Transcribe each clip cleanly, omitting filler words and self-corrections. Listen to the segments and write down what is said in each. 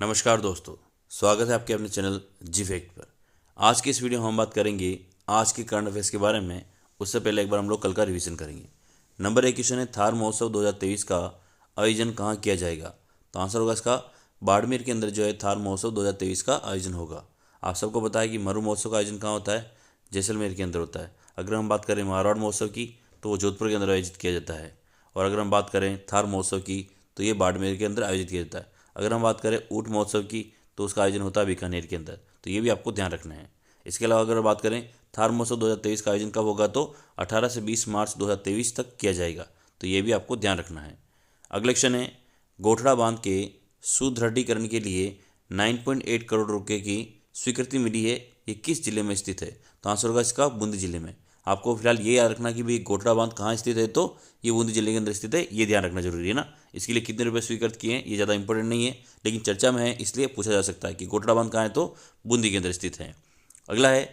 नमस्कार दोस्तों, स्वागत है आपके अपने चैनल जी फैक्ट पर। आज की इस वीडियो में हम बात करेंगे आज के करंट अफेयर्स के बारे में। उससे पहले एक बार हम लोग कल का रिवीजन करेंगे। नंबर 1 क्वेश्चन है, थार महोत्सव 2023 का आयोजन कहाँ किया जाएगा? तो आंसर होगा इसका बाड़मेर के अंदर जो है थार महोत्सव 2023 का आयोजन होगा। आप सबको पता है कि मरु महोत्सव का आयोजन कहाँ होता है? जैसलमेर के अंदर होता है। अगर हम बात करें मारवाड़ महोत्सव की तो वो जोधपुर के अंदर आयोजित किया जाता है। और अगर हम बात करें थार महोत्सव की तो ये बाड़मेर के अंदर आयोजित किया जाता है। अगर हम बात करें ऊँट महोत्सव की तो उसका आयोजन होता है बीकानेर के अंदर। तो ये भी आपको ध्यान रखना है। इसके अलावा अगर बात करें थार महोत्सव 2023 का आयोजन कब होगा तो 18 से 20 मार्च 2023 तक किया जाएगा। तो ये भी आपको ध्यान रखना है। अगला क्वेश्चन है, गोठड़ा बांध के सुदृढ़ीकरण के लिए 9.8 करोड़ रुपये की स्वीकृति मिली है, ये किस जिले में स्थित है? तो आंसर होगा इसका बूंदी जिले में। आपको फिलहाल ये याद रखना कि भाई गोठड़ा बांध कहाँ स्थित है, तो ये बूंदी जिले के अंदर स्थित है। ये ध्यान रखना जरूरी है ना। इसके लिए कितने रुपए स्वीकृत किए हैं ये ज़्यादा इंपॉर्टेंट नहीं है, लेकिन चर्चा में है इसलिए पूछा जा सकता है कि गोठड़ा बांध कहाँ है, तो बूंदी के अंदर स्थित है। अगला है,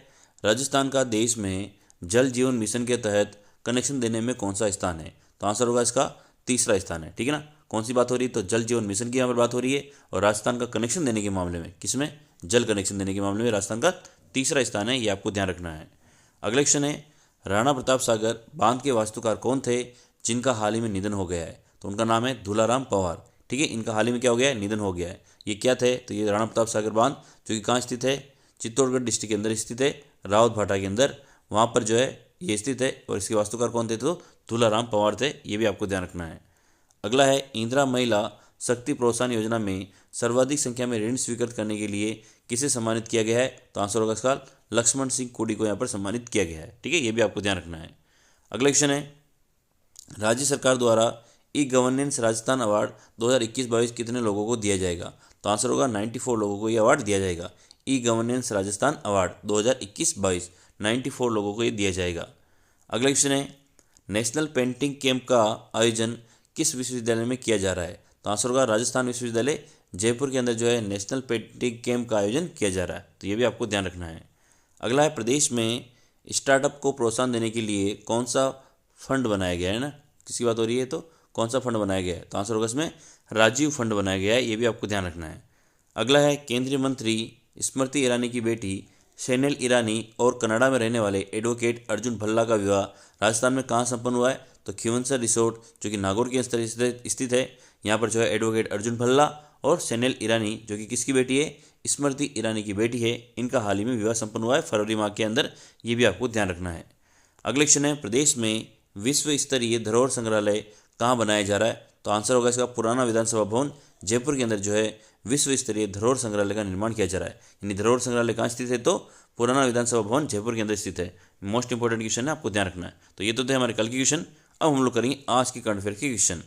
राजस्थान का देश में जल जीवन मिशन के तहत कनेक्शन देने में कौन सा स्थान है? तो आंसर होगा इसका तीसरा स्थान है। ठीक है ना। कौन सी बात हो रही है? तो जल जीवन मिशन की यहाँ पर बात हो रही है। और राजस्थान का कनेक्शन देने के मामले में, किसमें? जल कनेक्शन देने के मामले में राजस्थान का तीसरा स्थान है। ये आपको ध्यान रखना है। अगला क्वेश्चन है, राणा प्रताप सागर बांध के वास्तुकार कौन थे जिनका हाल ही में निधन हो गया है? तो उनका नाम है धूलाराम पवार। ठीक है, इनका हाल ही में क्या हो गया है? निधन हो गया है। ये क्या थे? तो ये राणा प्रताप सागर बांध जो कि कहाँ स्थित है? चित्तौड़गढ़ डिस्ट्रिक्ट के अंदर स्थित है, रावत भाटा के अंदर। वहाँ पर जो है ये स्थित है। और इसके वास्तुकार कौन थे? तो धूलाराम पवार थे। ये भी आपको ध्यान रखना है। अगला है, इंदिरा महिला शक्ति प्रोत्साहन योजना में सर्वाधिक संख्या में ऋण स्वीकृत करने के लिए किसे सम्मानित किया गया है? तो आंसर होगा इसका लक्ष्मण सिंह कोडी को यहाँ पर सम्मानित किया गया है। ठीक है, ये भी आपको ध्यान रखना है। अगला क्वेश्चन है, राज्य सरकार द्वारा ई गवर्नेंस राजस्थान अवार्ड 2021-22 कितने लोगों को दिया जाएगा? तो आंसर होगा 94 लोगों को ये अवार्ड दिया जाएगा। ई गवर्नेंस राजस्थान अवार्ड 2021-22 94 लोगों को ये दिया जाएगा। अगला क्वेश्चन है, नेशनल पेंटिंग कैंप का आयोजन किस विश्वविद्यालय में किया जा रहा है? तो आंसर होगा राजस्थान विश्वविद्यालय जयपुर के अंदर जो है नेशनल पेंटिंग कैंप का आयोजन किया जा रहा है। तो ये भी आपको ध्यान रखना है। अगला है, प्रदेश में स्टार्टअप को प्रोत्साहन देने के लिए कौन सा फंड बनाया गया है ना? किसकी बात हो रही है? तो कौन सा फंड बनाया गया है? तो आंसर होगा इसमें राजीव फंड बनाया गया है। ये भी आपको ध्यान रखना है। अगला है, केंद्रीय मंत्री स्मृति ईरानी की बेटी शैनेल ईरानी और कनाडा में रहने वाले एडवोकेट अर्जुन भल्ला का विवाह राजस्थान में कहाँ संपन्न हुआ है? तो खिवंसर रिसोर्ट जो कि नागौर के अंदर स्थित है। यहाँ पर जो है एडवोकेट अर्जुन भल्ला और शैनेल ईरानी जो कि किसकी बेटी है? स्मृति ईरानी की बेटी है। इनका हाल ही में विवाह संपन्न हुआ है फरवरी माह के अंदर। ये भी आपको ध्यान रखना है। अगले क्वेश्चन है, प्रदेश में विश्व स्तरीय धरोहर संग्रहालय कहाँ बनाया जा रहा है? तो आंसर होगा इसका पुराना विधानसभा भवन जयपुर के अंदर जो है विश्व स्तरीय धरोहर संग्रहालय का निर्माण किया जा रहा है। यानी धरोहर संग्रहालय कहाँ स्थित है? तो पुराना विधानसभा भवन जयपुर के अंदर स्थित है। मोस्ट इंपॉर्टेंट क्वेश्चन है, आपको ध्यान रखना है। तो ये तो थे हमारे कल के क्वेश्चन। अब हम लोग करेंगे आज के करंट अफेयर के क्वेश्चन।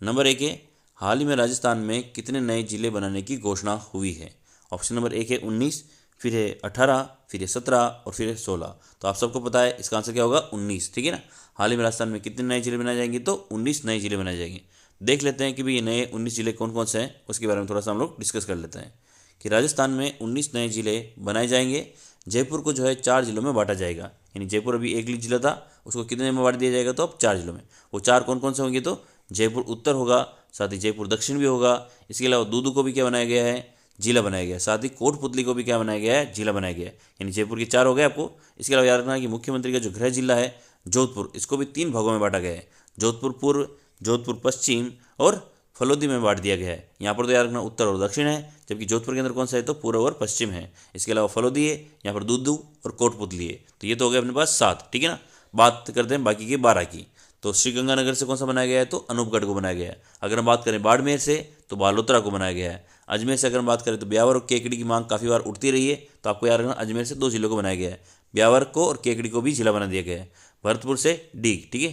नंबर 1 है, हाल ही में राजस्थान में कितने नए जिले बनाने की घोषणा हुई है? ऑप्शन नंबर 1 है 19, फिर है 18, फिर है 17 और फिर है 16। तो आप सबको पता है इसका आंसर क्या होगा? 19। ठीक है ना। हाल ही में राजस्थान में कितने नए जिले बनाए जाएंगे? तो 19 नए जिले बनाए जाएंगे। देख लेते हैं कि भाई ये नए 19 जिले कौन कौन से हैं, उसके बारे में थोड़ा सा हम लोग डिस्कस कर लेते हैं कि राजस्थान में 19 नए जिले बनाए जाएंगे। जयपुर को जो है 4 जिलों में बांटा जाएगा। यानी जयपुर अभी एक जिला था, उसको कितने में बांट दिया जाएगा? तो अब 4 जिलों में। वो 4 कौन कौन से होंगे? तो जयपुर उत्तर होगा, साथ ही जयपुर दक्षिण भी होगा। इसके अलावा दूदू को भी क्या बनाया गया है? जिला बनाया गया है। साथ ही कोटपुतली को भी क्या बनाया गया है? जिला बनाया गया है। यानी जयपुर के 4 हो गए आपको। इसके अलावा याद रखना कि मुख्यमंत्री का जो गृह जिला है जोधपुर, इसको भी 3 भागों में बांटा गया है। जोधपुर पूर्व, जोधपुर पश्चिम और फलोदी में बांट दिया गया है। यहाँ पर तो याद रखना उत्तर और दक्षिण है, जबकि जोधपुर के अंदर कौन सा है? तो पूर्व और पश्चिम है। इसके अलावा फलोदी है, यहाँ पर दूदू और कोटपुतली है। तो ये तो हो गया अपने पास 7। ठीक है ना। बात करते हैं बाकी के 12 की। तो श्रीगंगानगर से कौन सा बनाया गया है? तो अनूपगढ़ को बनाया गया है। अगर हम बात करें बाड़मेर से तो बालोतरा को बनाया गया है। अजमेर से अगर हम बात करें तो ब्यावर और केकड़ी की मांग काफ़ी बार उठती रही है, तो आपको याद रखना अजमेर से 2 जिलों को बनाया गया है। ब्यावर को और केकड़ी को भी जिला बना दिया गया है। भरतपुर से डीग। ठीक है,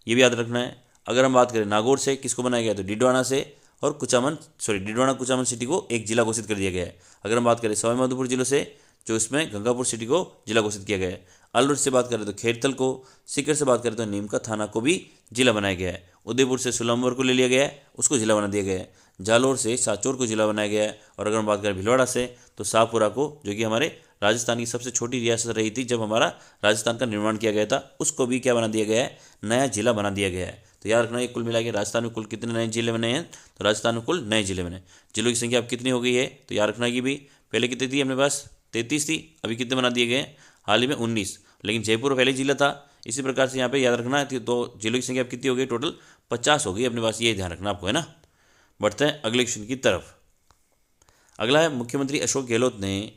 ये भी याद रखना है। अगर हम बात करें नागौर से किसको बनाया गया है? तो डिडवाना से और डिडवाना कुचामन सिटी को एक जिला घोषित कर दिया गया है। अगर हम बात करें सवाईमाधोपुर जिलों से, जो इसमें गंगापुर सिटी को जिला घोषित किया गया है। अलवर से बात करें तो खेरतल को, सीकर से बात करें तो नीमका थाना को भी जिला बनाया गया है। उदयपुर से सुलमवर को ले लिया गया है, उसको जिला बना दिया गया है। जालोर से साचौर को जिला बनाया गया है। और अगर हम बात करें भिलवाड़ा से तो शाहपुरा को, जो कि हमारे राजस्थान की सबसे छोटी रियासत रही थी जब हमारा राजस्थान का निर्माण किया गया था, उसको भी क्या बना दिया गया है? नया जिला बना दिया गया है। तो याद रखना ये कुल मिला के राजस्थान में कुल कितने नए जिले बने हैं? तो राजस्थान में कुल नए जिले बने। जिलों की संख्या अब कितनी हो गई है तो याद रखना कि भी पहले कितनी थी अपने पास 33 थी, अभी कितने बना दिए गए हाल ही में 19, लेकिन जयपुर पहले जिला था। इसी प्रकार से यहाँ पे याद रखना है तो जिलों की संख्या अब कितनी हो गई टोटल 50 हो गई अपने पास, ये ध्यान रखना आपको है ना। बढ़ते हैं अगले क्वेश्चन की तरफ। अगला है मुख्यमंत्री अशोक गहलोत ने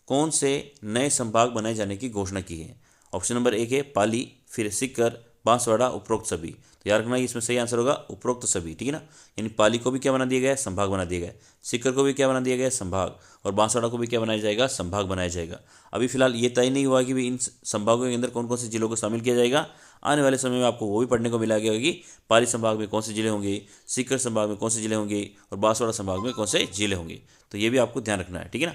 कौन से नए संभाग बनाए जाने की घोषणा की है। ऑप्शन नंबर 1 है पाली, फिर सीकर, बांसवाड़ा, उपरोक्त सभी। तो याद रखना इसमें सही आंसर होगा उपरोक्त सभी, ठीक है ना। यानी पाली को भी क्या बना दिया गया है संभाग बना दिया गया है, सीकर को भी क्या बना दिया गया है संभाग, और बांसवाड़ा को भी क्या बनाया जाएगा संभाग बनाया जाएगा। अभी फिलहाल ये तय नहीं हुआ कि भी इन संभागों के अंदर कौन कौन से जिलों को शामिल किया जाएगा। आने वाले समय में आपको वो भी पढ़ने को मिला गया कि पाली संभाग में कौन से जिले होंगे, सीकर संभाग में कौन से जिले होंगे और बांसवाड़ा संभाग में कौन से जिले होंगे। तो ये भी आपको ध्यान रखना है, ठीक है ना।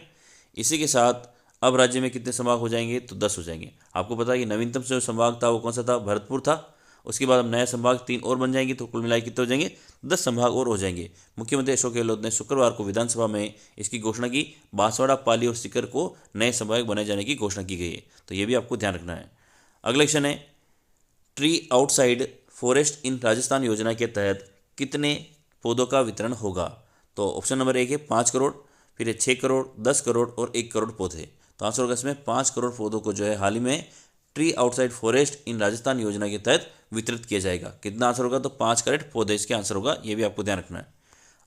इसी के साथ अब राज्य में कितने संभाग हो जाएंगे तो 10 हो जाएंगे। आपको पता है कि नवीनतम जो संभाग था वो कौन सा था भरतपुर था। उसके बाद अब नया संभाग 3 और बन जाएंगे, तो कुल मिलाकर कितने हो जाएंगे 10 संभाग और हो जाएंगे। मुख्यमंत्री अशोक गहलोत ने शुक्रवार को विधानसभा में इसकी घोषणा की। बांसवाड़ा, पाली और सीकर को नए संभाग बनाए जाने की घोषणा की गई है, तो ये भी आपको ध्यान रखना है। अगला क्वेश्चन है ट्री आउटसाइड फॉरेस्ट इन राजस्थान योजना के तहत कितने पौधों का वितरण होगा। तो ऑप्शन नंबर 1 है 5 करोड़, फिर है 6 करोड़, 10 करोड़ और 1 करोड़ पौधे। तो आंसर होगा इसमें 5 करोड़ पौधों को जो है हाल ही में ट्री आउटसाइड फॉरेस्ट इन राजस्थान योजना के तहत वितरित किया जाएगा। कितना आंसर होगा तो 5 करोड़ पौधे इसके आंसर होगा, ये भी आपको ध्यान रखना है।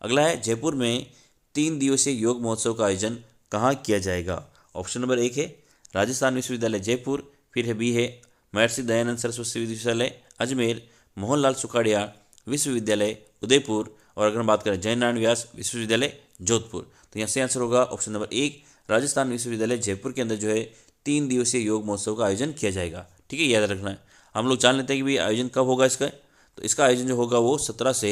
अगला है जयपुर में 3 दिवसीय योग महोत्सव का आयोजन कहाँ किया जाएगा। ऑप्शन नंबर 1 है राजस्थान विश्वविद्यालय जयपुर, फिर है बी है महर्षि दयानंद सरस्वती विश्वविद्यालय अजमेर, मोहनलाल सुखाड़िया विश्वविद्यालय उदयपुर, और अगर हम बात करें जयनारायण व्यास विश्वविद्यालय जोधपुर। तो यहाँ से आंसर होगा ऑप्शन नंबर 1 राजस्थान विश्वविद्यालय जयपुर के अंदर जो है 3 दिवसीय योग महोत्सव का आयोजन किया जाएगा, ठीक है, याद रखना है। हम लोग जान लेते हैं कि भाई आयोजन कब होगा इसका। तो इसका आयोजन जो होगा वो 17 से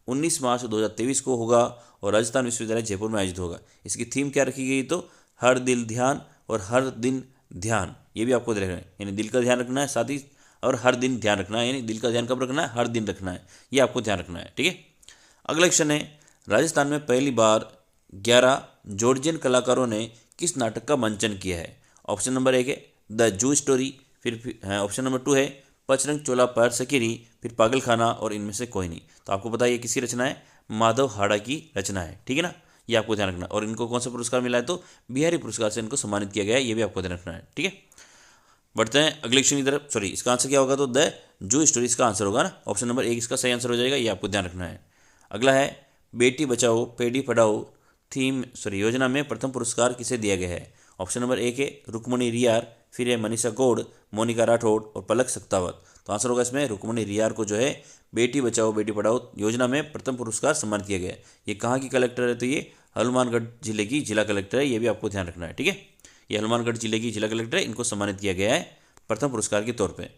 19 मार्च 2023 को होगा और राजस्थान विश्वविद्यालय जयपुर में आयोजित होगा। इसकी थीम क्या रखी गई तो हर दिल ध्यान और हर दिन ध्यान, ये भी आपको रखना है, यानी दिल का ध्यान रखना है साथ ही और हर दिन ध्यान रखना है, यानी दिल का ध्यान कब रखना है हर दिन रखना है, ये आपको ध्यान रखना है, ठीक है। अगला क्वेश्चन है राजस्थान में पहली बार 11 जॉर्जियन कलाकारों ने किस नाटक का मंचन किया है। ऑप्शन नंबर 1 है द जू स्टोरी, फिर ऑप्शन नंबर 2 है पचरंग चोला पर सकेरी, फिर पागलखाना और इनमें से कोई नहीं। तो आपको पता है ये किसकी रचना है माधव हाड़ा की रचना है, ठीक है ना, ये आपको ध्यान रखना है। और इनको कौन सा पुरस्कार मिला है तो बिहारी पुरस्कार से इनको सम्मानित किया गया है, ये भी आपको ध्यान रखना है, ठीक है। बढ़ते हैं अगले क्वेश्चन की तरफ। सॉरी, इसका आंसर क्या होगा तो द जू स्टोरी इसका आंसर होगा ना, ऑप्शन नंबर 1 इसका सही आंसर हो जाएगा, ये आपको ध्यान रखना है। अगला है बेटी बचाओ बेटी पढ़ाओ योजना में प्रथम पुरस्कार किसे दिया गया है। ऑप्शन नंबर 1 है रुक्मणी रियार, फिर है मनीषा गौड़, मोनिका राठौड़ और पलक सत्तावत। तो आंसर होगा इसमें रुक्मणी रियार को जो है बेटी बचाओ बेटी पढ़ाओ योजना में प्रथम पुरस्कार सम्मानित किया गया है। ये कहाँ की कलेक्टर है तो ये हनुमानगढ़ जिले की जिला कलेक्टर है, ये भी आपको ध्यान रखना है, ठीक है। ये हनुमानगढ़ जिले की जिला कलेक्टर है, इनको सम्मानित किया गया है प्रथम पुरस्कार के तौर पर।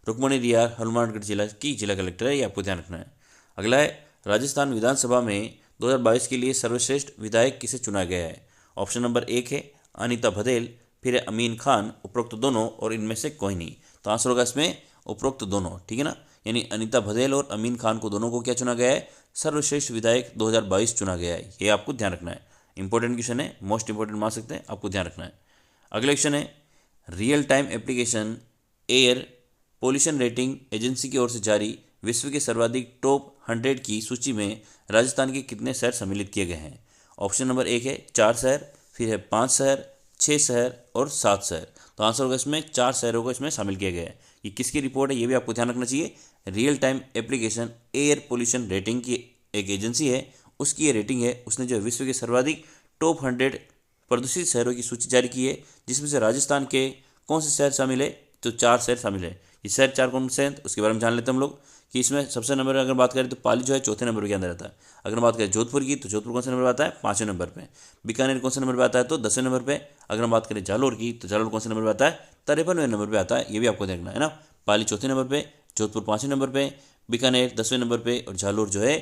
रुक्मणी रियार हनुमानगढ़ जिला की जिला कलेक्टर है, ये आपको ध्यान रखना है। अगला है राजस्थान विधानसभा में 2022 के लिए सर्वश्रेष्ठ विधायक किसे चुना गया है। ऑप्शन नंबर 1 है अनीता भदेल, फिर है अमीन खान, उपरोक्त दोनों और इनमें से कोई नहीं। तो आंसर होगा इसमें उपरोक्त दोनों, ठीक है ना, यानी अनीता भदेल और अमीन खान को दोनों को क्या चुना गया है सर्वश्रेष्ठ विधायक 2022 चुना गया है, ये आपको ध्यान रखना है। इंपॉर्टेंट क्वेश्चन है, मोस्ट इंपॉर्टेंट मान सकते हैं, आपको ध्यान रखना है। अगला क्वेश्चन है real time application air pollution rating agency की ओर से जारी विश्व के सर्वाधिक टॉप 100 की सूची में राजस्थान के कितने शहर सम्मिलित किए गए हैं। ऑप्शन नंबर 1 है 4 शहर, फिर है 5 शहर, 6 शहर और 7 शहर। तो आंसर होगा इसमें 4 शहरों को इसमें शामिल किया गया है। ये किसकी रिपोर्ट है ये भी आपको ध्यान रखना चाहिए। Real time application air pollution rating की एक एजेंसी है, उसकी ये रेटिंग है। उसने जो विश्व के सर्वाधिक टॉप 100 प्रदूषित शहरों की सूची जारी की है, जिसमें से राजस्थान के कौन से शहर शामिल है तो 4 शहर शामिल है। ये शहर 4 कौन से हैं उसके बारे में जान लेते हैं हम लोग कि इसमें सबसे नंबर अगर बात करें तो पाली जो है 4थे नंबर के अंदर आता है। अगर हम बात करें जोधपुर की तो जोधपुर कौन से नंबर पर आता है 5वें नंबर पे। बीकानेर कौन से नंबर पर आता है तो 10वें नंबर पे। अगर हम बात करें जालोर की तो जालोर कौन से नंबर पर आता है 53वें नंबर पर आता है, ये भी आपको देखना है ना। पाली 4थे नंबर पर, जोधपुर 5वें नंबर पर, बीकानेर 10वें नंबर पर और जालोर जो है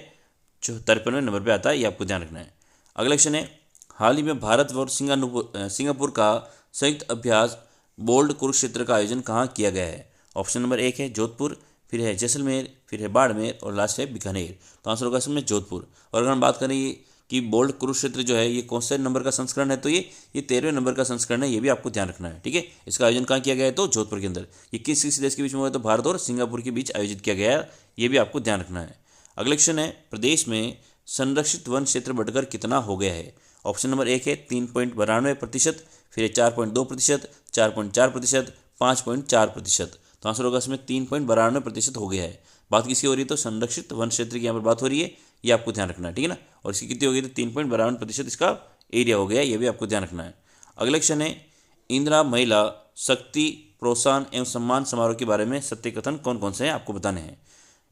53वें नंबर पर आता है, ये आपको ध्यान रखना है। अगला क्वेश्चन है हाल ही में भारत और सिंगापुर का संयुक्त अभ्यास बोल्ड कुरुक्षेत्र का आयोजन कहाँ किया गया है। ऑप्शन नंबर 1 है जोधपुर, फिर है जैसलमेर, फिर है बाड़मेर और लास्ट है बीकानेर। तो आंसर होगा इसमें जोधपुर। और अगर हम बात करें कि बोल्ड कुरुक्षेत्र जो है ये कौन से नंबर का संस्करण है तो ये 13वें नंबर का संस्करण है, ये भी आपको ध्यान रखना है, ठीक है। इसका आयोजन कहाँ किया गया है तो जोधपुर के अंदर। ये किस देश के बीच में हुआ है तो भारत और सिंगापुर के बीच आयोजित किया गया है, ये भी आपको ध्यान रखना है। अगला क्वेश्चन है प्रदेश में संरक्षित वन क्षेत्र बढ़कर कितना हो गया है। ऑप्शन नंबर 1 है 3.92%, फिर 4.2%, 4.4%, 5.4%। तो आंसर होगा इसमें 3.92% हो गया है। बात किसकी हो रही है, तो संरक्षित वन क्षेत्र की यहाँ पर बात हो रही है, ये आपको ध्यान रखना है, ठीक है ना। और इसकी कितनी हो गई, तो 3.92% इसका एरिया हो गया है, ये भी आपको ध्यान रखना है। अगला क्वेश्चन है, इंदिरा महिला शक्ति प्रोत्साहन एवं सम्मान समारोह के बारे में सत्य कथन कौन कौन से हैं आपको बताने हैं।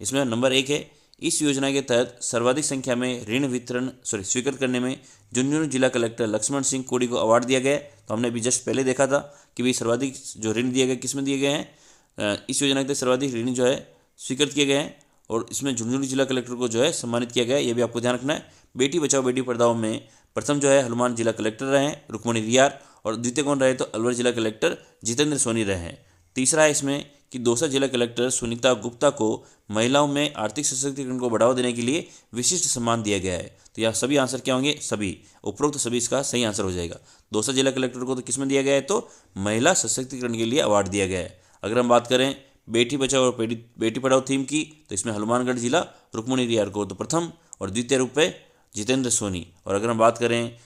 इसमें नंबर 1 है, इस योजना के तहत सर्वाधिक संख्या में ऋण वितरण स्वीकृत करने में झुंझुनू जिला कलेक्टर लक्ष्मण सिंह कोड़ी को अवार्ड दिया गया है। तो हमने अभी जस्ट पहले देखा था कि भाई सर्वाधिक जो ऋण दिए गए किस में दिए गए हैं, इस योजना के तहत सर्वाधिक ऋण जो है स्वीकृत किए गए हैं और इसमें झुंझुनू जिला कलेक्टर को जो है सम्मानित किया गया है, ये भी आपको ध्यान रखना है। बेटी बचाओ बेटी पढ़ाओ में प्रथम जो है हनुमान जिला कलेक्टर रहे हैं रुक्मणी रियार, और द्वितीय कौन रहे, तो अलवर जिला कलेक्टर जितेंद्र सोनी रहे हैं। तीसरा है इसमें कि दौसा जिला कलेक्टर सुनीता गुप्ता को महिलाओं में आर्थिक सशक्तिकरण को बढ़ावा देने के लिए विशिष्ट सम्मान दिया गया है। तो यह सभी आंसर क्या होंगे, सभी उपरोक्त सभी इसका सही आंसर हो जाएगा। दौसा जिला कलेक्टर को तो किस में दिया गया है, तो महिला सशक्तिकरण के लिए अवार्ड दिया गया है। अगर हम बात करें बेटी बचाओ और बेटी पढ़ाओ थीम की, तो इसमें हनुमानगढ़ जिला रुक्मणी रियार को तो प्रथम और द्वितीय रूप में जितेंद्र सोनी। और अगर हम बात करें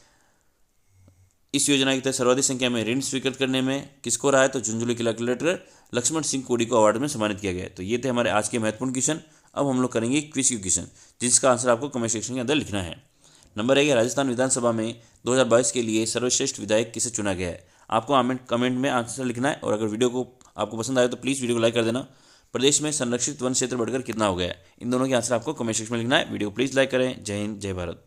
इस योजना के तहत सर्वाधिक संख्या में ऋण स्वीकृत करने में किसको रहा है, तो झुंझुनू जिला कलेक्टर लक्ष्मण सिंह कोड़ी को अवार्ड में सम्मानित किया गया है। तो ये थे हमारे आज के महत्वपूर्ण क्वेश्चन। अब हम लोग करेंगे क्विज के क्वेश्चन, जिसका आंसर आपको कमेंट सेक्शन के अंदर लिखना है। नंबर 1 है, राजस्थान विधानसभा में 2022 के लिए सर्वश्रेष्ठ विधायक किसे चुना गया है। आपको कमेंट में आंसर लिखना है, और अगर वीडियो को आपको पसंद आए तो प्लीज़ वीडियो को लाइक कर देना। प्रदेश में संरक्षित वन क्षेत्र बढ़कर कितना हो गया है, इन दोनों के आंसर आपको कमेंट सेक्शन में लिखना है। वीडियो को प्लीज़ लाइक करें। जय हिंद, जय भारत।